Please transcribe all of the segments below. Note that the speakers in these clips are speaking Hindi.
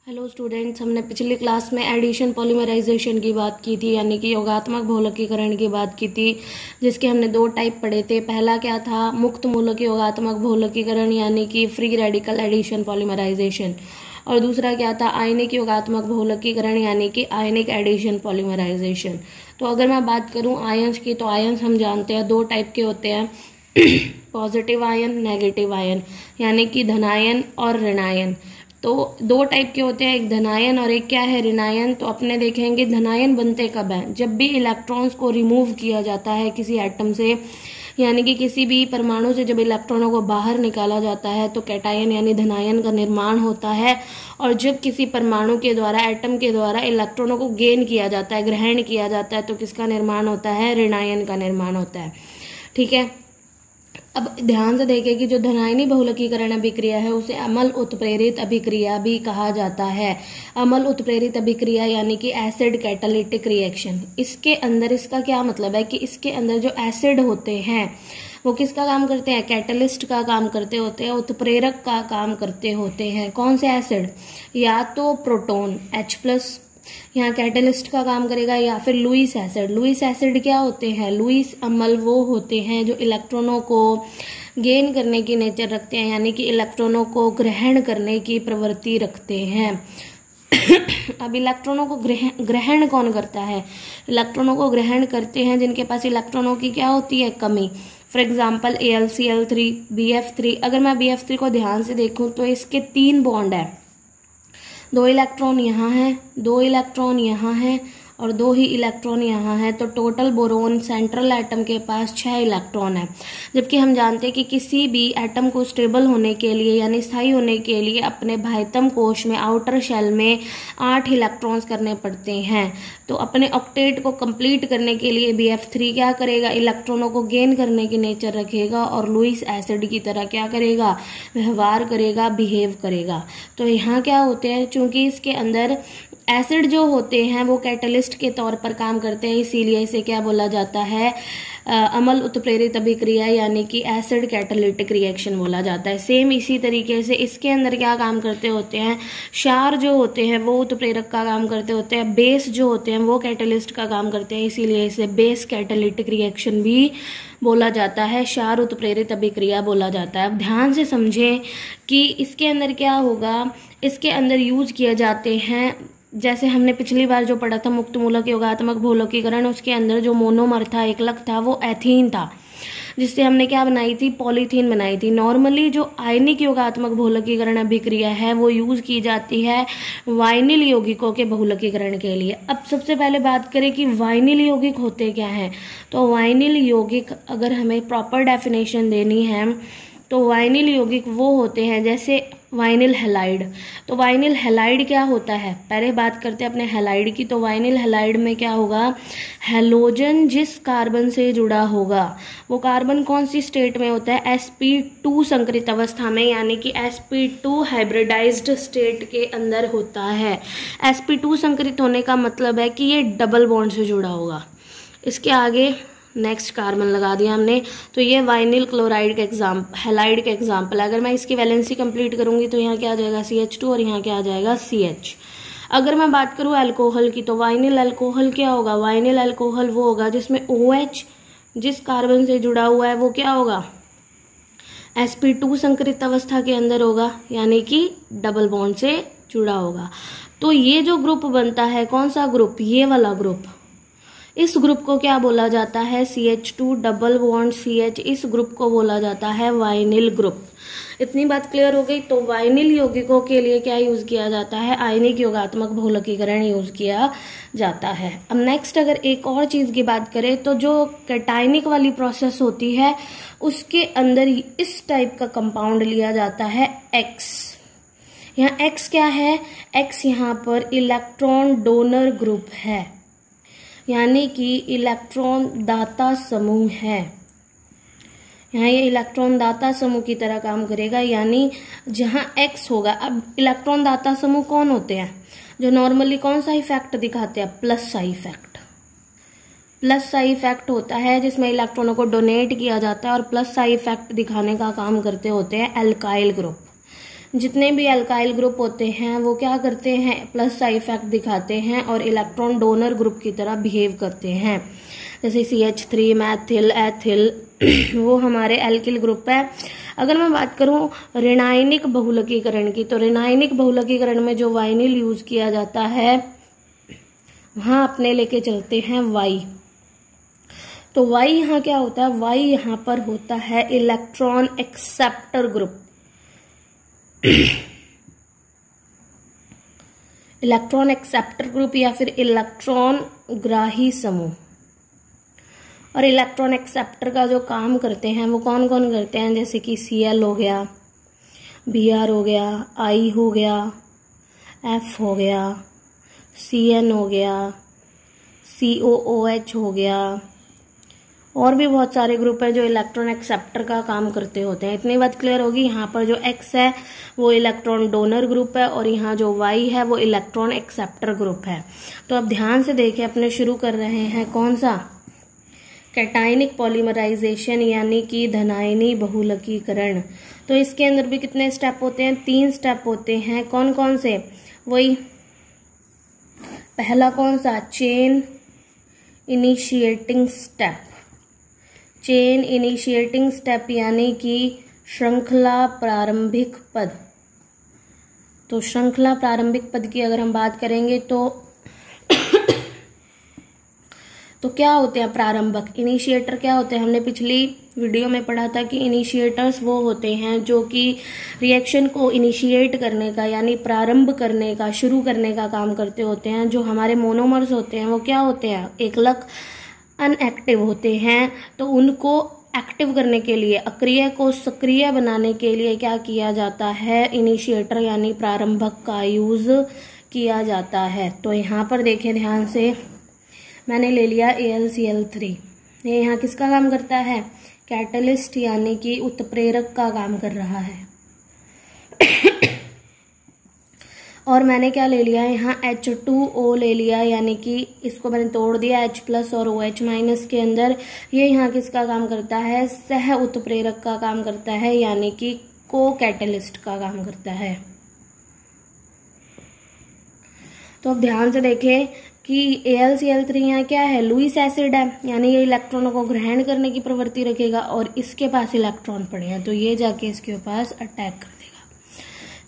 हेलो स्टूडेंट्स, हमने पिछली क्लास में एडिशन पॉलीमराइजेशन की बात की थी, यानी कि योगात्मक बहुलकीकरण की बात की थी, जिसके हमने दो टाइप पढ़े थे। पहला क्या था? मुक्त मूलक योगात्मक बहुलकीकरण यानी कि फ्री रेडिकल एडिशन पॉलीमराइजेशन। और दूसरा क्या था? आयनिक योगात्मक बहुलकीकरण यानी कि आयनिक एडिशन पॉलीमराइजेशन। तो अगर मैं बात करूं आयंस की, तो आयंस हम जानते हैं दो टाइप के होते हैं, पॉजिटिव आयन, नेगेटिव आयन, यानी कि धनायन और ऋणायन। तो दो टाइप के होते हैं, एक धनायन और एक क्या है? ऋणायन। तो अपने देखेंगे धनायन बनते कब हैं? जब भी इलेक्ट्रॉन्स को रिमूव किया जाता है किसी एटम से, यानी कि किसी भी परमाणु से जब इलेक्ट्रॉनों को बाहर निकाला जाता है तो कैटायन यानी धनायन का निर्माण होता है। और जब किसी परमाणु के द्वारा, एटम के द्वारा इलेक्ट्रॉनों को गेन किया जाता है, ग्रहण किया जाता है, तो किसका निर्माण होता है? ऋणायन का निर्माण होता है। ठीक है, अब ध्यान से देखें कि जो धनायनी बहुलकीकरण अभिक्रिया है उसे अम्ल उत्प्रेरित अभिक्रिया भी कहा जाता है। अम्ल उत्प्रेरित अभिक्रिया यानी कि एसिड कैटालिटिक रिएक्शन। इसके अंदर इसका क्या मतलब है कि इसके अंदर जो एसिड होते हैं वो किसका काम करते हैं? कैटलिस्ट का काम करते होते हैं, उत्प्रेरक का काम करते होते हैं। कौन से एसिड? या तो प्रोटॉन H+, यहाँ कैटलिस्ट का काम करेगा, या फिर लुईस एसिड। लुईस एसिड क्या होते हैं? लुईस अम्ल वो होते हैं जो इलेक्ट्रॉनों को गेन करने की नेचर रखते हैं, यानी कि इलेक्ट्रॉनों को ग्रहण करने की प्रवृत्ति रखते हैं। अब इलेक्ट्रॉनों को ग्रहण कौन करता है? इलेक्ट्रॉनों को ग्रहण करते हैं जिनके पास इलेक्ट्रॉनों की क्या होती है? कमी। For example AlCl3, BF3। अगर मैं BF3 को ध्यान से देखूं तो इसके 3 बॉन्ड है, 2 इलेक्ट्रॉन यहाँ है, 2 इलेक्ट्रॉन यहाँ है और 2 ही इलेक्ट्रॉन यहाँ है। तो टोटल बोरोन सेंट्रल एटम के पास 6 इलेक्ट्रॉन है। जबकि हम जानते हैं कि किसी भी एटम को स्टेबल होने के लिए यानी स्थायी होने के लिए अपने बाह्यतम कोश में, आउटर शेल में 8 इलेक्ट्रॉन्स करने पड़ते हैं। तो अपने ऑक्टेट को कंप्लीट करने के लिए BF3 क्या करेगा? इलेक्ट्रॉनों को गेन करने की नेचर रखेगा और लुईस एसिड की तरह क्या करेगा? व्यवहार करेगा, बिहेव करेगा। तो यहाँ क्या होते हैं, चूंकि इसके अंदर एसिड जो होते हैं वो कैटलिस्ट के तौर पर काम करते हैं, इसीलिए इसे क्या बोला जाता है? अम्ल उत्प्रेरित अभिक्रिया यानी कि एसिड कैटालिटिक रिएक्शन बोला जाता है। सेम इसी तरीके से इसके अंदर क्या काम करते होते हैं? क्षार जो होते हैं वो उत्प्रेरक का काम करते होते हैं, बेस जो होते हैं वो कैटलिस्ट का काम करते हैं, इसीलिए इसे बेस कैटालिटिक रिएक्शन भी बोला जाता है, क्षार उत्प्रेरित अभिक्रिया बोला जाता है। अब ध्यान से समझें कि इसके अंदर क्या होगा। इसके अंदर यूज किए जाते हैं, जैसे हमने पिछली बार जो पढ़ा था मुक्त मूलक योगात्मक बहुलकीकरण, उसके अंदर जो मोनोमर था, एकलक था, वो एथीन था, जिससे हमने क्या बनाई थी? पॉलीथीन बनाई थी। नॉर्मली जो आयनिक योगात्मक बहुलकीकरण अभिक्रिया है वो यूज की जाती है वाइनिल यौगिकों के बहुलकीकरण के लिए। अब सबसे पहले बात करें कि वाइनिल यौगिक होते क्या हैं। तो वाइनिल यौगिक अगर हमें प्रॉपर डेफिनेशन देनी है तो वाइनिल यौगिक वो होते हैं जैसे वाइनिल हैलाइड। तो वाइनिल हैलाइड क्या होता है? पहले बात करते हैं अपने हैलाइड की। तो वाइनिल हैलाइड में क्या होगा? हैलोजन जिस कार्बन से जुड़ा होगा वो कार्बन कौन सी स्टेट में होता है? sp2 संकरित अवस्था में, यानी कि sp2 हाइब्रिडाइज्ड स्टेट के अंदर होता है। sp2 संकरित होने का मतलब है कि ये डबल बॉन्ड से जुड़ा होगा। इसके आगे नेक्स्ट कार्बन लगा दिया हमने। तो ये वाइनिल क्लोराइड का हैलाइड का एग्जाम्पल है। अगर मैं इसकी वैलेंसी कंप्लीट करूंगी तो यहाँ क्या आ जाएगा? CH2 और यहाँ क्या आ जाएगा? CH। अगर मैं बात करूँ अल्कोहल की, तो वाइनिल अल्कोहल क्या होगा? वाइनिल अल्कोहल वो होगा जिसमें OH जिस कार्बन से जुड़ा हुआ है वो क्या होगा? sp2 संकरित अवस्था के अंदर होगा, यानी कि डबल बॉन्ड से जुड़ा होगा। तो ये जो ग्रुप बनता है, कौन सा ग्रुप? ये वाला ग्रुप। इस ग्रुप को क्या बोला जाता है? CH2 double bond CH। इस ग्रुप को बोला जाता है वाइनिल ग्रुप। इतनी बात क्लियर हो गई। तो वाइनिल यौगिकों के लिए क्या यूज किया जाता है? आयनिक योगात्मक बहुलकीकरण यूज किया जाता है। अब नेक्स्ट अगर एक और चीज की बात करें तो जो कैटायनिक वाली प्रोसेस होती है उसके अंदर इस टाइप का कंपाउंड लिया जाता है X। यहाँ X क्या है? X यहाँ पर इलेक्ट्रॉन डोनर ग्रुप है, यानी कि इलेक्ट्रॉन दाता समूह है। यहाँ ये इलेक्ट्रॉन दाता समूह की तरह काम करेगा, यानी जहां X होगा। अब इलेक्ट्रॉन दाता समूह कौन होते हैं? जो नॉर्मली कौन सा इफेक्ट दिखाते हैं? प्लस सा इफेक्ट। प्लस सा इफेक्ट होता है जिसमें इलेक्ट्रॉनों को डोनेट किया जाता है, और प्लस सा इफेक्ट दिखाने का काम करते होते हैं एल्काइल ग्रुप। जितने भी अल्काइल ग्रुप होते हैं वो क्या करते हैं, प्लस का इफेक्ट दिखाते हैं और इलेक्ट्रॉन डोनर ग्रुप की तरह बिहेव करते हैं। जैसे CH3 मैथिल एथिल वो हमारे एल्किल ग्रुप है। अगर मैं बात करूं ऋणायनिक बहुलकीकरण की, तो ऋणायनिक बहुलकीकरण में जो वाइनिल यूज किया जाता है वहां अपने लेके चलते हैं वाई। तो वाई यहाँ क्या होता है, वाई यहाँ पर होता है electron acceptor group. Electron acceptor group या फिर इलेक्ट्रॉन ग्राही समूह। और इलेक्ट्रॉन एक्सेप्टर का जो काम करते हैं वो कौन कौन करते हैं, जैसे कि Cl हो गया, Br हो गया, I हो गया, F हो गया, Cn हो गया, COOH हो गया, और भी बहुत सारे ग्रुप है जो इलेक्ट्रॉन एक्सेप्टर का काम करते होते हैं। इतनी बात क्लियर होगी। यहाँ पर जो X है वो इलेक्ट्रॉन डोनर ग्रुप है और यहाँ जो Y है वो इलेक्ट्रॉन एक्सेप्टर ग्रुप है। तो अब ध्यान से देखिए, अपने शुरू कर रहे हैं कौन सा, कैटायनिक पॉलीमराइजेशन यानी कि धनायनी बहुलकीकरण। तो इसके अंदर भी कितने स्टेप होते हैं, 3 स्टेप होते हैं। कौन कौन से, वही पहला कौन सा, chain initiating step. Chain initiating step यानी कि श्रृंखला प्रारंभिक पद। तो श्रृंखला प्रारंभिक पद की अगर हम बात करेंगे तो क्या होते हैं प्रारंभक, इनिशिएटर क्या होते हैं। हमने पिछली वीडियो में पढ़ा था कि इनिशिएटर्स वो होते हैं जो कि रिएक्शन को इनिशिएट करने का यानी प्रारंभ करने का, शुरू करने का काम करते होते हैं। जो हमारे मोनोमर्स होते हैं वो क्या होते हैं, एकलक अनएक्टिव होते हैं। तो उनको एक्टिव करने के लिए, अक्रिय को सक्रिय बनाने के लिए क्या किया जाता है, इनिशिएटर यानी प्रारंभक का यूज किया जाता है। तो यहाँ पर देखें ध्यान से, मैंने ले लिया AlCl3। ये यहाँ किसका काम करता है, कैटलिस्ट यानी कि उत्प्रेरक का काम कर रहा है। और मैंने क्या ले लिया है यहाँ, H2O ले लिया, यानी कि इसको मैंने तोड़ दिया H+ और OH- के अंदर। ये यहाँ किसका काम करता है, सह उत्प्रेरक का काम करता है, यानी कि को कैटलिस्ट का काम करता है। तो अब ध्यान से देखें कि AlCl3 यहाँ क्या है, लुईस एसिड है, यानी ये इलेक्ट्रॉनों को ग्रहण करने की प्रवृत्ति रखेगा और इसके पास इलेक्ट्रॉन पड़े हैं तो ये जाके इसके पास अटैक कर देगा।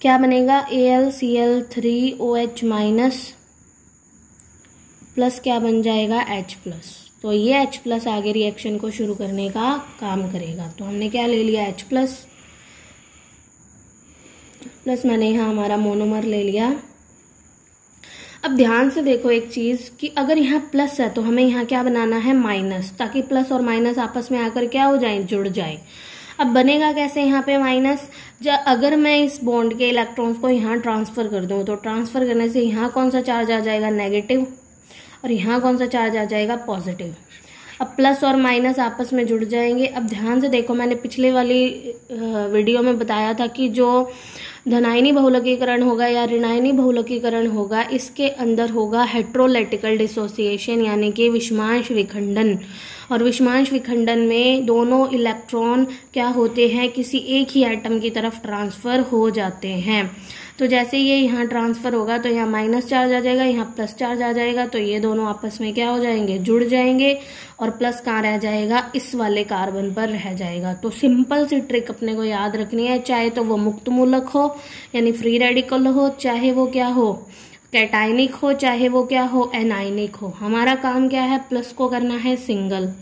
क्या बनेगा, AlCl3OH- प्लस क्या बन जाएगा, H+। तो ये H+ आगे रिएक्शन को शुरू करने का काम करेगा। तो हमने क्या ले लिया, H+, प्लस मैंने यहाँ हमारा मोनोमर ले लिया। अब ध्यान से देखो एक चीज कि अगर यहाँ प्लस है तो हमें यहाँ क्या बनाना है, माइनस, ताकि प्लस और माइनस आपस में आकर क्या हो जाए, जुड़ जाए। अब बनेगा कैसे यहाँ पे माइनस, अगर मैं इस बॉन्ड के इलेक्ट्रॉन्स को यहाँ ट्रांसफर कर दूं तो ट्रांसफर करने से यहाँ कौन सा चार्ज आ जाएगा, नेगेटिव, और यहाँ कौन सा चार्ज आ जाएगा, पॉजिटिव। अब प्लस और माइनस आपस में जुड़ जाएंगे। अब ध्यान से देखो, मैंने पिछले वाली वीडियो में बताया था कि जो धनायनी बहुलकीकरण होगा या ऋणायनी बहुलकीकरण होगा, इसके अंदर होगा हेट्रोलेटिकल डिसोसिएशन यानी कि विषमांश विखंडन। और विषमांश विखंडन में दोनों इलेक्ट्रॉन क्या होते हैं, किसी एक ही एटम की तरफ ट्रांसफर हो जाते हैं। तो जैसे ये यहाँ ट्रांसफर होगा तो यहाँ माइनस चार्ज आ जाएगा, यहाँ प्लस चार्ज आ जाएगा, तो ये दोनों आपस में क्या हो जाएंगे, जुड़ जाएंगे, और प्लस कहाँ रह जाएगा, इस वाले कार्बन पर रह जाएगा। तो सिंपल सी ट्रिक अपने को याद रखनी है, चाहे तो वो मुक्त मूलक हो यानी फ्री रेडिकल हो, चाहे वो क्या हो, कैटायनिक हो, चाहे वो क्या हो, एनायनिक हो। हमारा काम क्या है, प्लस को करना है सिंगल,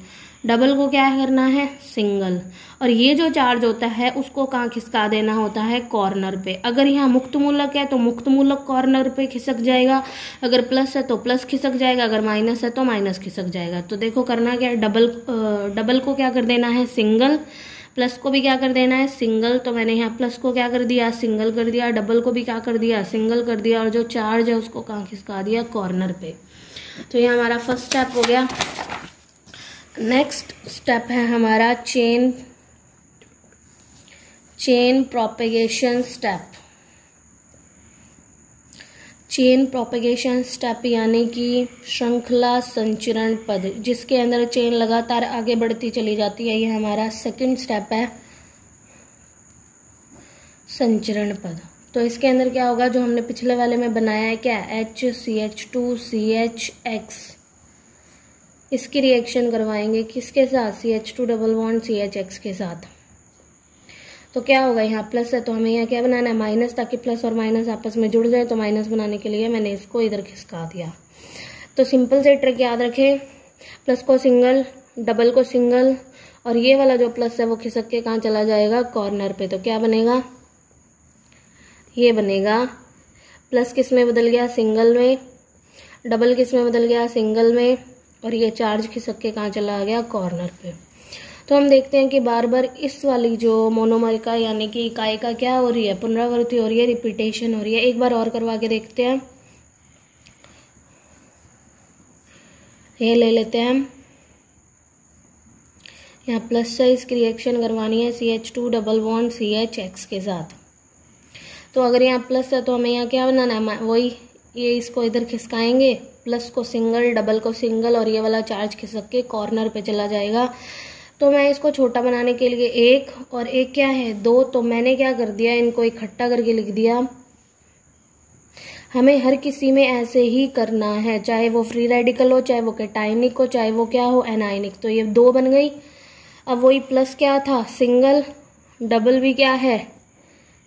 डबल को क्या करना है, सिंगल। और ये जो चार्ज होता है उसको कहाँ खिसका देना होता है, कॉर्नर पे। अगर यहाँ मुक्त मूलक है तो मुक्त मूलक कॉर्नर पे खिसक जाएगा, अगर प्लस है तो प्लस खिसक जाएगा, अगर माइनस है तो माइनस खिसक जाएगा। तो देखो करना क्या है, डबल को क्या कर देना है, सिंगल, प्लस को भी क्या कर देना है, सिंगल। तो मैंने यहाँ प्लस को क्या कर दिया, सिंगल कर दिया, डबल को भी क्या कर दिया, सिंगल कर दिया, और जो चार्ज है उसको कहाँ खिसका दिया, कॉर्नर पे। तो ये हमारा फर्स्ट स्टेप हो गया। नेक्स्ट स्टेप है हमारा chain propagation step. Chain propagation step यानी कि श्रृंखला संचरण पद, जिसके अंदर चेन लगातार आगे बढ़ती चली जाती है। ये हमारा सेकंड स्टेप है, संचरण पद। तो इसके अंदर क्या होगा, जो हमने पिछले वाले में बनाया है क्या, HCH2CHX, इसकी रिएक्शन करवाएंगे किसके साथ, CH2 डबल बॉन्ड CHX के साथ। तो क्या होगा, यहाँ प्लस है तो हमें यहाँ क्या बनाना है, माइनस, ताकि प्लस और माइनस आपस में जुड़ जाए। तो माइनस बनाने के लिए मैंने इसको इधर खिसका दिया। तो सिंपल से ट्रिक याद रखें, प्लस को सिंगल, डबल को सिंगल, और ये वाला जो प्लस है वो खिसक के कहाँ चला जाएगा, कॉर्नर पे। तो क्या बनेगा, ये बनेगा प्लस किस में बदल गया, सिंगल में, डबल किस में बदल गया, सिंगल में, और ये चार्ज खिसक के कहाँ चला गया, कॉर्नर पे। तो हम देखते हैं कि बार बार इस वाली जो मोनोमर का यानी कि इकाई का क्या हो रही है, पुनरावृत्ति हो रही है, रिपीटेशन हो रही है। एक बार और करवा के देखते हैं, ये ले लेते हैं हम, यहाँ प्लस से इसकी रिएक्शन करवानी है CH2 डबल बॉन्ड CHX के साथ। तो अगर यहाँ प्लस है तो हमें यहाँ क्या बनाना है, वही ये इसको इधर खिसकाएंगे, प्लस को सिंगल, डबल को सिंगल, और ये वाला चार्ज खिसक के कॉर्नर पे चला जाएगा। तो मैं इसको छोटा बनाने के लिए एक और एक क्या है, दो, तो मैंने क्या कर दिया, इनको इकट्ठा करके लिख दिया। हमें हर किसी में ऐसे ही करना है, चाहे वो फ्री रेडिकल हो, चाहे वो कैटायनिक हो, चाहे वो क्या हो, एनायनिक। तो ये दो बन गई। अब वही प्लस क्या था, सिंगल, डबल भी क्या है,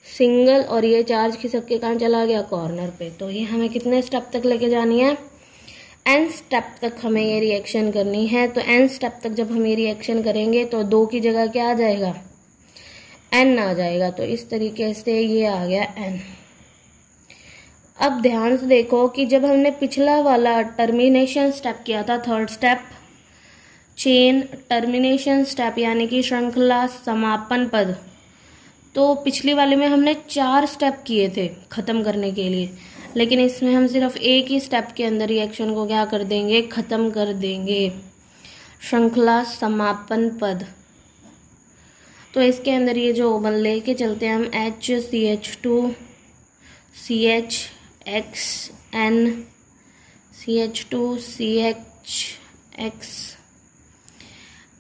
सिंगल, और ये चार्ज खिसक के कहाँ चला गया, कॉर्नर पे। तो ये हमें कितने स्टेप तक लेके जानी है, n स्टेप तक हमें ये रिएक्शन करनी है। तो n स्टेप तक जब हम ये रिएक्शन करेंगे तो 2 की जगह क्या आ जाएगा, n आ जाएगा। तो इस तरीके से ये आ गया n। अब ध्यान से देखो कि जब हमने पिछला वाला टर्मिनेशन स्टेप किया था, third step, chain termination step यानी कि श्रृंखला समापन पद, तो पिछली वाले में हमने 4 स्टेप किए थे खत्म करने के लिए, लेकिन इसमें हम सिर्फ एक ही स्टेप के अंदर रिएक्शन को क्या कर देंगे, खत्म कर देंगे, श्रृंखला समापन पद। तो इसके अंदर ये जो ओवन लेके चलते हैं हम, HCH2 CHX N CH2 CHX।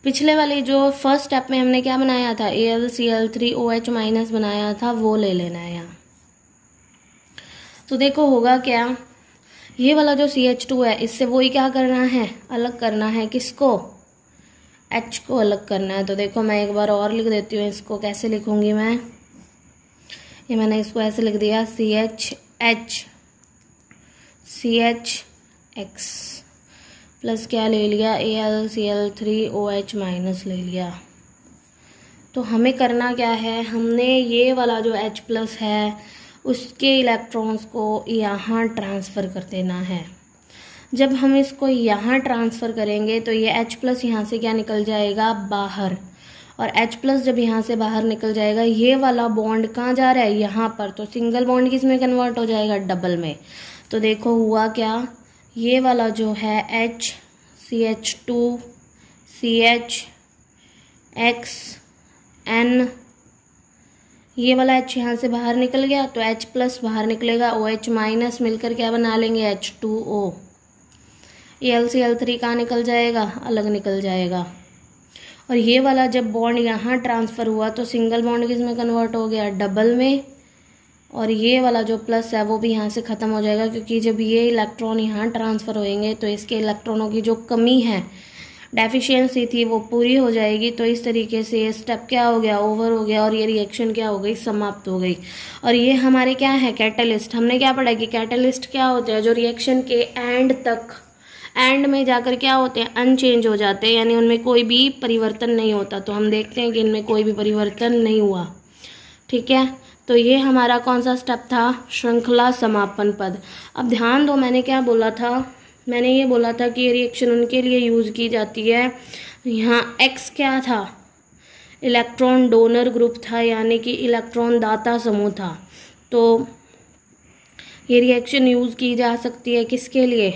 पिछले वाले जो फर्स्ट स्टेप में हमने क्या बनाया था, AlCl3OH माइनस बनाया था, वो ले लेना है यहाँ। तो देखो होगा क्या, ये वाला जो CH2 है इससे वही क्या करना है, अलग करना है, किसको, H को अलग करना है। तो देखो मैं एक बार और लिख देती हूँ, इसको कैसे लिखूंगी मैं, ये मैंने इसको ऐसे लिख दिया, CHH CHX प्लस क्या ले लिया, AlCl3OH माइनस ले लिया। तो हमें करना क्या है, हमने ये वाला जो H प्लस है उसके इलेक्ट्रॉन्स को यहाँ ट्रांसफ़र कर देना है। जब हम इसको यहाँ ट्रांसफ़र करेंगे तो ये H प्लस यहाँ से क्या निकल जाएगा, बाहर, और H प्लस जब यहाँ से बाहर निकल जाएगा, ये वाला बॉन्ड कहाँ जा रहा है, यहाँ पर। तो सिंगल बॉन्ड किस में कन्वर्ट हो जाएगा, डबल में। तो देखो हुआ क्या, ये वाला जो है H CH2 CHX N, ये वाला H यहाँ से बाहर निकल गया तो H प्लस बाहर निकलेगा, OH माइनस मिलकर क्या बना लेंगे, H2O। AlCl3 कहाँ निकल जाएगा, अलग निकल जाएगा। और ये वाला जब बॉन्ड यहाँ ट्रांसफ़र हुआ तो सिंगल बॉन्ड किस में कन्वर्ट हो गया, डबल में, और ये वाला जो प्लस है वो भी यहाँ से ख़त्म हो जाएगा, क्योंकि जब ये इलेक्ट्रॉन यहाँ ट्रांसफ़र होएंगे तो इसके इलेक्ट्रॉनों की जो कमी है, डेफिशिएंसी थी, वो पूरी हो जाएगी। तो इस तरीके से ये स्टेप क्या हो गया, ओवर हो गया, और ये रिएक्शन क्या हो गई, समाप्त हो गई। और ये हमारे क्या है, कैटलिस्ट। हमने क्या पढ़ा कि कैटलिस्ट क्या होते हैं, जो रिएक्शन के एंड तक, एंड में जाकर क्या होते हैं, अनचेंज हो जाते हैं, यानी उनमें कोई भी परिवर्तन नहीं होता। तो हम देखते हैं कि इनमें कोई भी परिवर्तन नहीं हुआ, ठीक है। तो ये हमारा कौन सा स्टेप था, श्रृंखला समापन पद। अब ध्यान दो, मैंने क्या बोला था, मैंने ये बोला था कि ये रिएक्शन उनके लिए यूज़ की जाती है। यहाँ X क्या था, इलेक्ट्रॉन डोनर ग्रुप था, यानी कि इलेक्ट्रॉन दाता समूह था। तो ये रिएक्शन यूज़ की जा सकती है किसके लिए,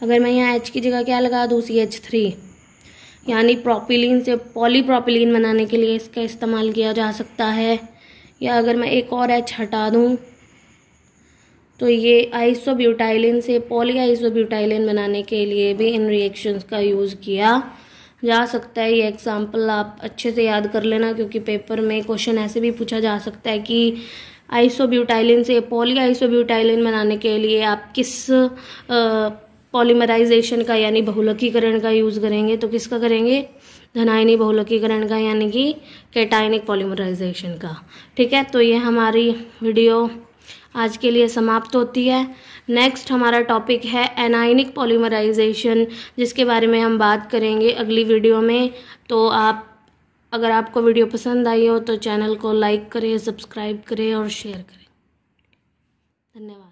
अगर मैं यहाँ H की जगह क्या लगा दूँ, CH3, यानी प्रोपिलीन से पॉलीप्रोपिलीन बनाने के लिए इसका इस्तेमाल किया जा सकता है। या अगर मैं एक और H हटा दूँ तो ये आइसोब्यूटाइलिन से पॉली आइसोब्यूटाइलिन बनाने के लिए भी इन रिएक्शंस का यूज़ किया जा सकता है। ये एग्जाम्पल आप अच्छे से याद कर लेना, क्योंकि पेपर में क्वेश्चन ऐसे भी पूछा जा सकता है कि आइसोब्यूटाइलिन से पॉली आइसोब्यूटाइलिन बनाने के लिए आप किस पॉलीमराइजेशन का यानी बहुलकीकरण का यूज़ करेंगे? तो किसका करेंगे? धनायनी बहुलकीकरण का यानी कि कैटायनिक पॉलीमराइजेशन का। ठीक है, तो ये हमारी वीडियो आज के लिए समाप्त होती है। नेक्स्ट हमारा टॉपिक है एनायनिक पॉलीमराइजेशन, जिसके बारे में हम बात करेंगे अगली वीडियो में। तो अगर आपको वीडियो पसंद आई हो तो चैनल को लाइक करें, सब्सक्राइब करें और शेयर करें। धन्यवाद।